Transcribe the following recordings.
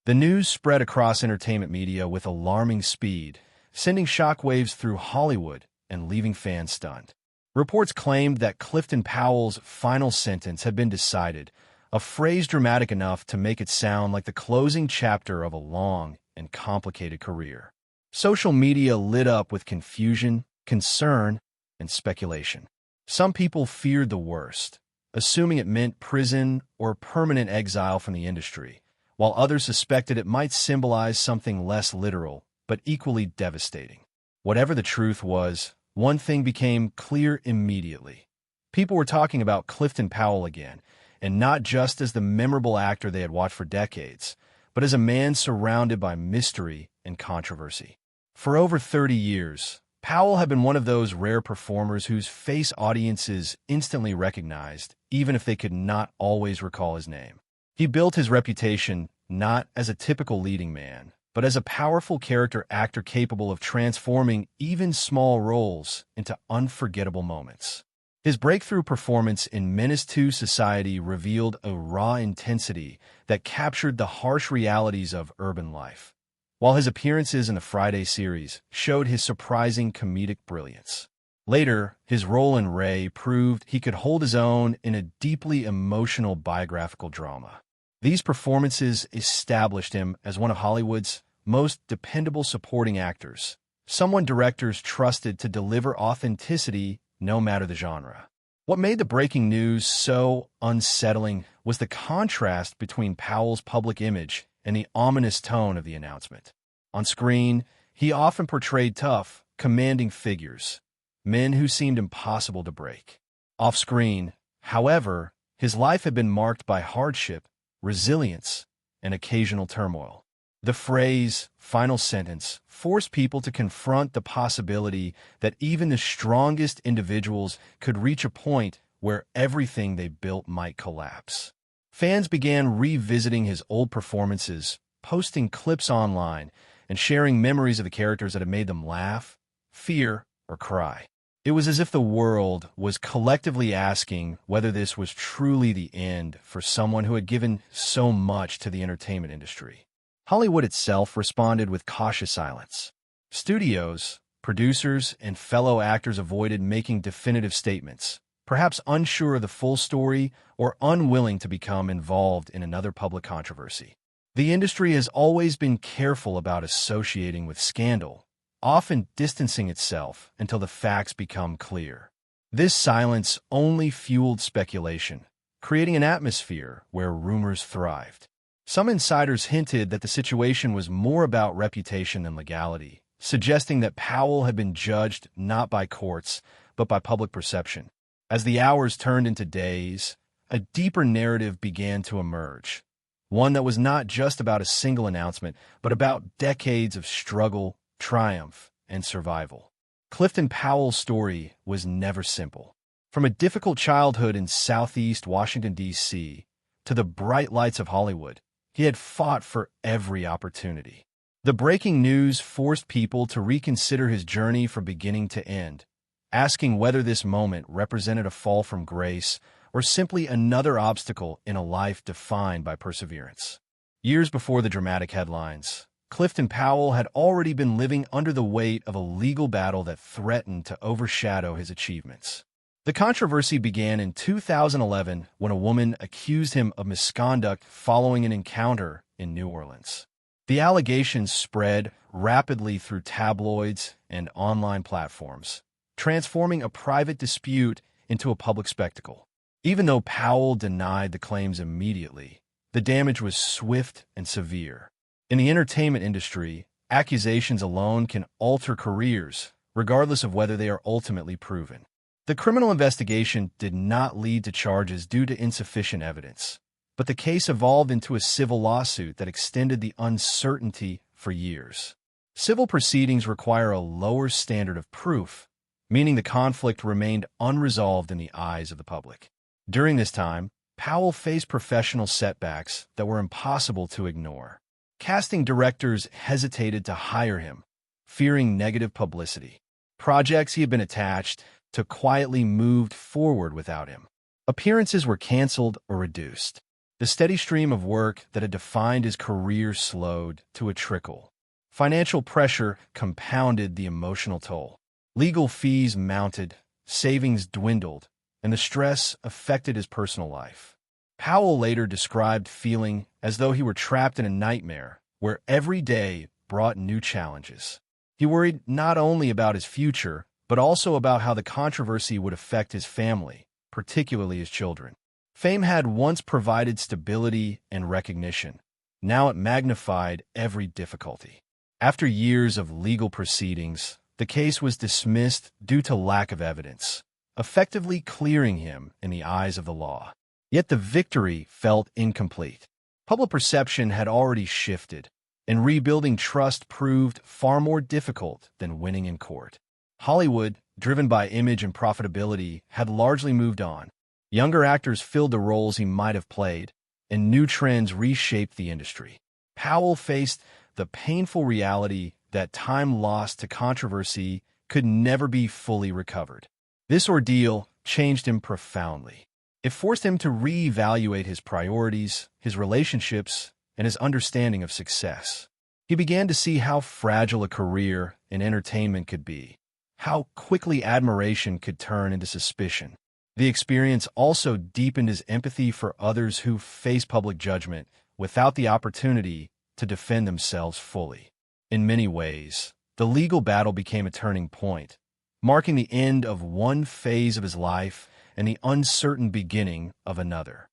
The news spread across entertainment media with alarming speed, sending shockwaves through Hollywood and leaving fans stunned. Reports claimed that Clifton Powell's final sentence had been decided, a phrase dramatic enough to make it sound like the closing chapter of a long and complicated career. Social media lit up with confusion, concern, and speculation. Some people feared the worst, assuming it meant prison or permanent exile from the industry, while others suspected it might symbolize something less literal, but equally devastating. Whatever the truth was, one thing became clear immediately. People were talking about Clifton Powell again, and not just as the memorable actor they had watched for decades, but as a man surrounded by mystery and controversy. For over 30 years, Powell had been one of those rare performers whose face audiences instantly recognized, even if they could not always recall his name. He built his reputation not as a typical leading man, but as a powerful character actor capable of transforming even small roles into unforgettable moments. His breakthrough performance in Menace to Society revealed a raw intensity that captured the harsh realities of urban life, while his appearances in the Friday series showed his surprising comedic brilliance. Later, his role in Ray proved he could hold his own in a deeply emotional biographical drama. These performances established him as one of Hollywood's most dependable supporting actors, someone directors trusted to deliver authenticity no matter the genre. What made the breaking news so unsettling was the contrast between Powell's public image and the ominous tone of the announcement. On screen, he often portrayed tough, commanding figures, men who seemed impossible to break. Off-screen, however, his life had been marked by hardship, resilience, and occasional turmoil. The phrase, final sentence, forced people to confront the possibility that even the strongest individuals could reach a point where everything they built might collapse. Fans began revisiting his old performances, posting clips online, and sharing memories of the characters that had made them laugh, fear, or cry. It was as if the world was collectively asking whether this was truly the end for someone who had given so much to the entertainment industry. Hollywood itself responded with cautious silence. Studios, producers, and fellow actors avoided making definitive statements, perhaps unsure of the full story or unwilling to become involved in another public controversy. The industry has always been careful about associating with scandal, often distancing itself until the facts become clear. This silence only fueled speculation, creating an atmosphere where rumors thrived. Some insiders hinted that the situation was more about reputation than legality, suggesting that Powell had been judged not by courts, but by public perception. As the hours turned into days, a deeper narrative began to emerge, one that was not just about a single announcement, but about decades of struggle, triumph, and survival. Clifton Powell's story was never simple. From a difficult childhood in Southeast Washington, D.C., to the bright lights of Hollywood, he had fought for every opportunity. The breaking news forced people to reconsider his journey from beginning to end, asking whether this moment represented a fall from grace or simply another obstacle in a life defined by perseverance. Years before the dramatic headlines, Clifton Powell had already been living under the weight of a legal battle that threatened to overshadow his achievements. The controversy began in 2011 when a woman accused him of misconduct following an encounter in New Orleans. The allegations spread rapidly through tabloids and online platforms, transforming a private dispute into a public spectacle. Even though Powell denied the claims immediately, the damage was swift and severe. In the entertainment industry, accusations alone can alter careers, regardless of whether they are ultimately proven. The criminal investigation did not lead to charges due to insufficient evidence, but the case evolved into a civil lawsuit that extended the uncertainty for years. Civil proceedings require a lower standard of proof, meaning the conflict remained unresolved in the eyes of the public. During this time, Powell faced professional setbacks that were impossible to ignore. Casting directors hesitated to hire him, fearing negative publicity. Projects he had been attached to quietly moved forward without him. Appearances were canceled or reduced. The steady stream of work that had defined his career slowed to a trickle. Financial pressure compounded the emotional toll. Legal fees mounted, savings dwindled, and the stress affected his personal life. Powell later described feeling as though he were trapped in a nightmare where every day brought new challenges. He worried not only about his future, but also about how the controversy would affect his family, particularly his children. Fame had once provided stability and recognition. Now it magnified every difficulty. After years of legal proceedings, the case was dismissed due to lack of evidence, effectively clearing him in the eyes of the law. Yet the victory felt incomplete. Public perception had already shifted, and rebuilding trust proved far more difficult than winning in court. Hollywood, driven by image and profitability, had largely moved on. Younger actors filled the roles he might have played, and new trends reshaped the industry. Powell faced the painful reality that time lost to controversy could never be fully recovered. This ordeal changed him profoundly. It forced him to reevaluate his priorities, his relationships, and his understanding of success. He began to see how fragile a career in entertainment could be, how quickly admiration could turn into suspicion. The experience also deepened his empathy for others who face public judgment without the opportunity to defend themselves fully. In many ways, the legal battle became a turning point, marking the end of one phase of his life and the uncertain beginning of another.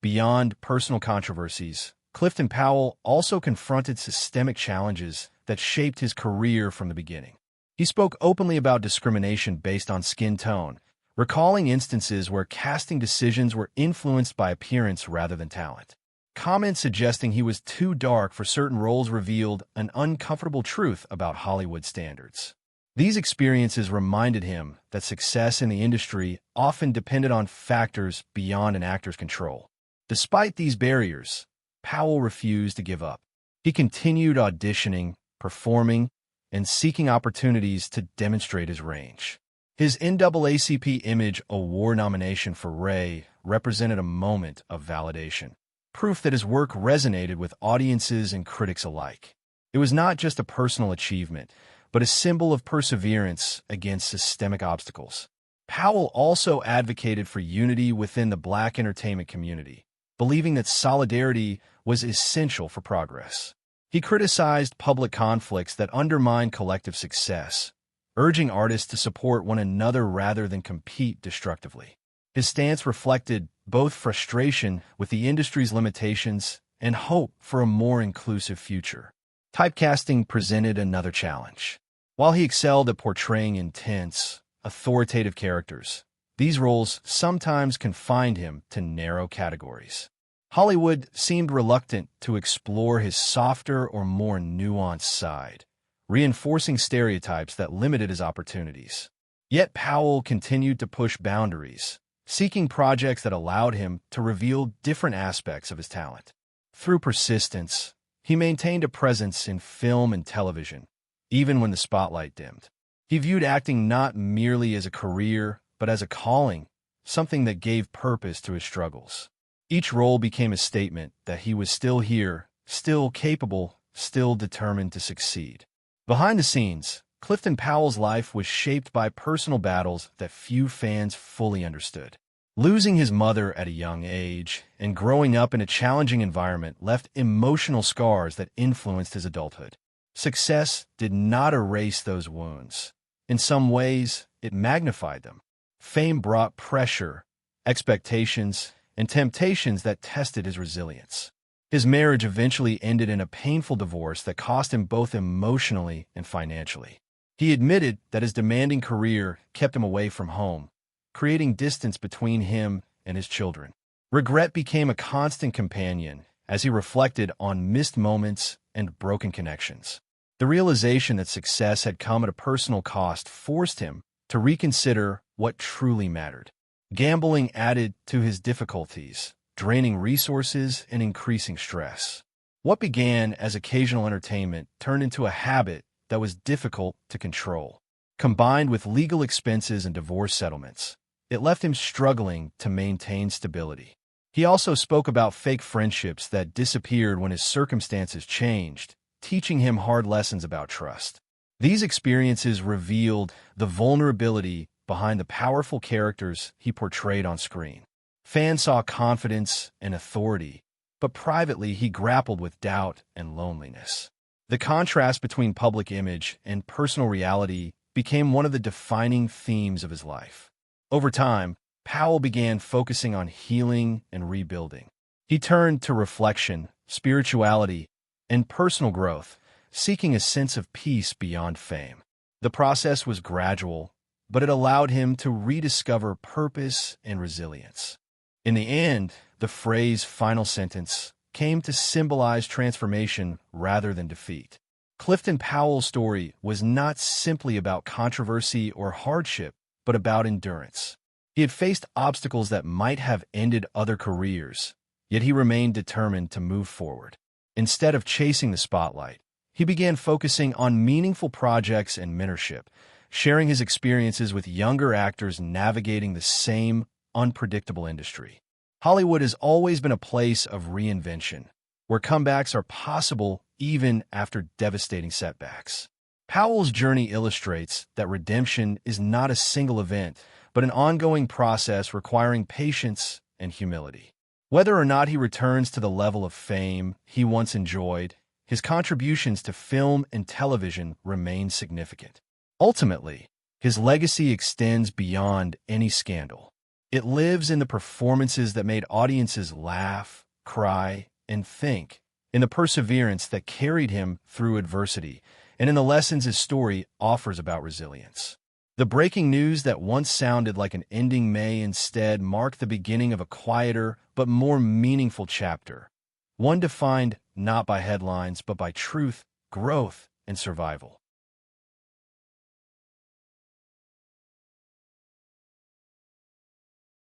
Beyond personal controversies, Clifton Powell also confronted systemic challenges that shaped his career from the beginning. He spoke openly about discrimination based on skin tone, recalling instances where casting decisions were influenced by appearance rather than talent. Comments suggesting he was too dark for certain roles revealed an uncomfortable truth about Hollywood standards. These experiences reminded him that success in the industry often depended on factors beyond an actor's control. Despite these barriers, Powell refused to give up. He continued auditioning, performing, and seeking opportunities to demonstrate his range. His NAACP Image Award nomination for Ray represented a moment of validation, proof that his work resonated with audiences and critics alike. It was not just a personal achievement, but a symbol of perseverance against systemic obstacles. Powell also advocated for unity within the Black entertainment community, believing that solidarity was essential for progress. He criticized public conflicts that undermine collective success, urging artists to support one another rather than compete destructively. His stance reflected both frustration with the industry's limitations and hope for a more inclusive future. Typecasting presented another challenge. While he excelled at portraying intense, authoritative characters, these roles sometimes confined him to narrow categories. Hollywood seemed reluctant to explore his softer or more nuanced side, reinforcing stereotypes that limited his opportunities. Yet Powell continued to push boundaries, seeking projects that allowed him to reveal different aspects of his talent. Through persistence, he maintained a presence in film and television, even when the spotlight dimmed. He viewed acting not merely as a career, but as a calling, something that gave purpose to his struggles. Each role became a statement that he was still here, still capable, still determined to succeed. Behind the scenes, Clifton Powell's life was shaped by personal battles that few fans fully understood. Losing his mother at a young age and growing up in a challenging environment left emotional scars that influenced his adulthood. Success did not erase those wounds. In some ways, it magnified them. Fame brought pressure, expectations, and temptations that tested his resilience. His marriage eventually ended in a painful divorce that cost him both emotionally and financially. He admitted that his demanding career kept him away from home, creating distance between him and his children. Regret became a constant companion as he reflected on missed moments and broken connections. The realization that success had come at a personal cost forced him to reconsider what truly mattered. Gambling added to his difficulties, draining resources and increasing stress. What began as occasional entertainment turned into a habit that was difficult to control. Combined with legal expenses and divorce settlements, it left him struggling to maintain stability. He also spoke about fake friendships that disappeared when his circumstances changed, teaching him hard lessons about trust. These experiences revealed the vulnerability behind the powerful characters he portrayed on screen. Fans saw confidence and authority, but privately he grappled with doubt and loneliness. The contrast between public image and personal reality became one of the defining themes of his life. Over time, Powell began focusing on healing and rebuilding. He turned to reflection, spirituality, and personal growth, seeking a sense of peace beyond fame. The process was gradual, but it allowed him to rediscover purpose and resilience. In the end, the phrase "final sentence" came to symbolize transformation rather than defeat. Clifton Powell's story was not simply about controversy or hardship, but about endurance. He had faced obstacles that might have ended other careers, yet he remained determined to move forward. Instead of chasing the spotlight, he began focusing on meaningful projects and mentorship, sharing his experiences with younger actors navigating the same unpredictable industry. Hollywood has always been a place of reinvention, where comebacks are possible even after devastating setbacks. Powell's journey illustrates that redemption is not a single event, but an ongoing process requiring patience and humility. Whether or not he returns to the level of fame he once enjoyed, his contributions to film and television remain significant. Ultimately, his legacy extends beyond any scandal. It lives in the performances that made audiences laugh, cry, and think, in the perseverance that carried him through adversity, and in the lessons his story offers about resilience. The breaking news that once sounded like an ending may instead mark the beginning of a quieter but more meaningful chapter, one defined not by headlines but by truth, growth, and survival.